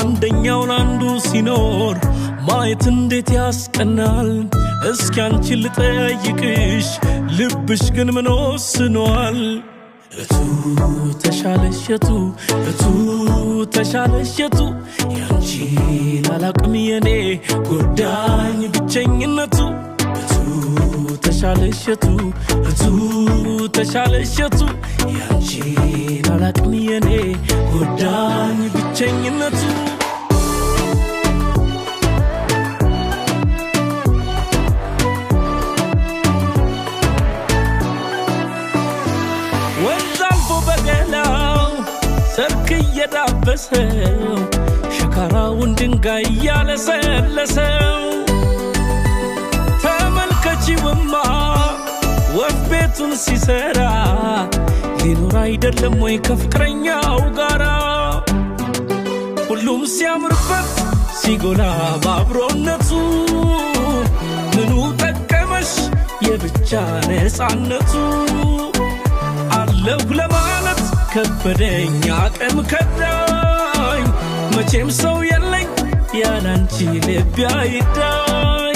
አንደኛው አንዱ ሲኖር ማየት እንዴት ያስቀናል እስኪ አንቺ ልጠይቅሽ ልብሽ ግን ምን ወስኗል እቱ ተሻለሽቱ ያንቺ ላላቅም የኔ ጎዳኝ ብቸኝነቱ እቱ ተሻለሽቱ ያንቺ ላላቅም የኔ ጎዳኝ ብቸኝነቱ يدابسው ሸካራውን ድንጋይ ያለሰለሰው ተመልከቺውማ ወፍ ቤቱን ሲሰራ ሊኖር አይደለም ወይ ከፍቅረኛው ጋራ ሁሉም ሲያምርበት ሲጎላ ባብሮነቱ ምኑ ጠቀመሽ የብቻ ነፃነቱ አለው ለማለት ከበደኝ አቅም ከዳኝ መቼም ሰው የለኝ ያላንቺ ልብ አይዳኝ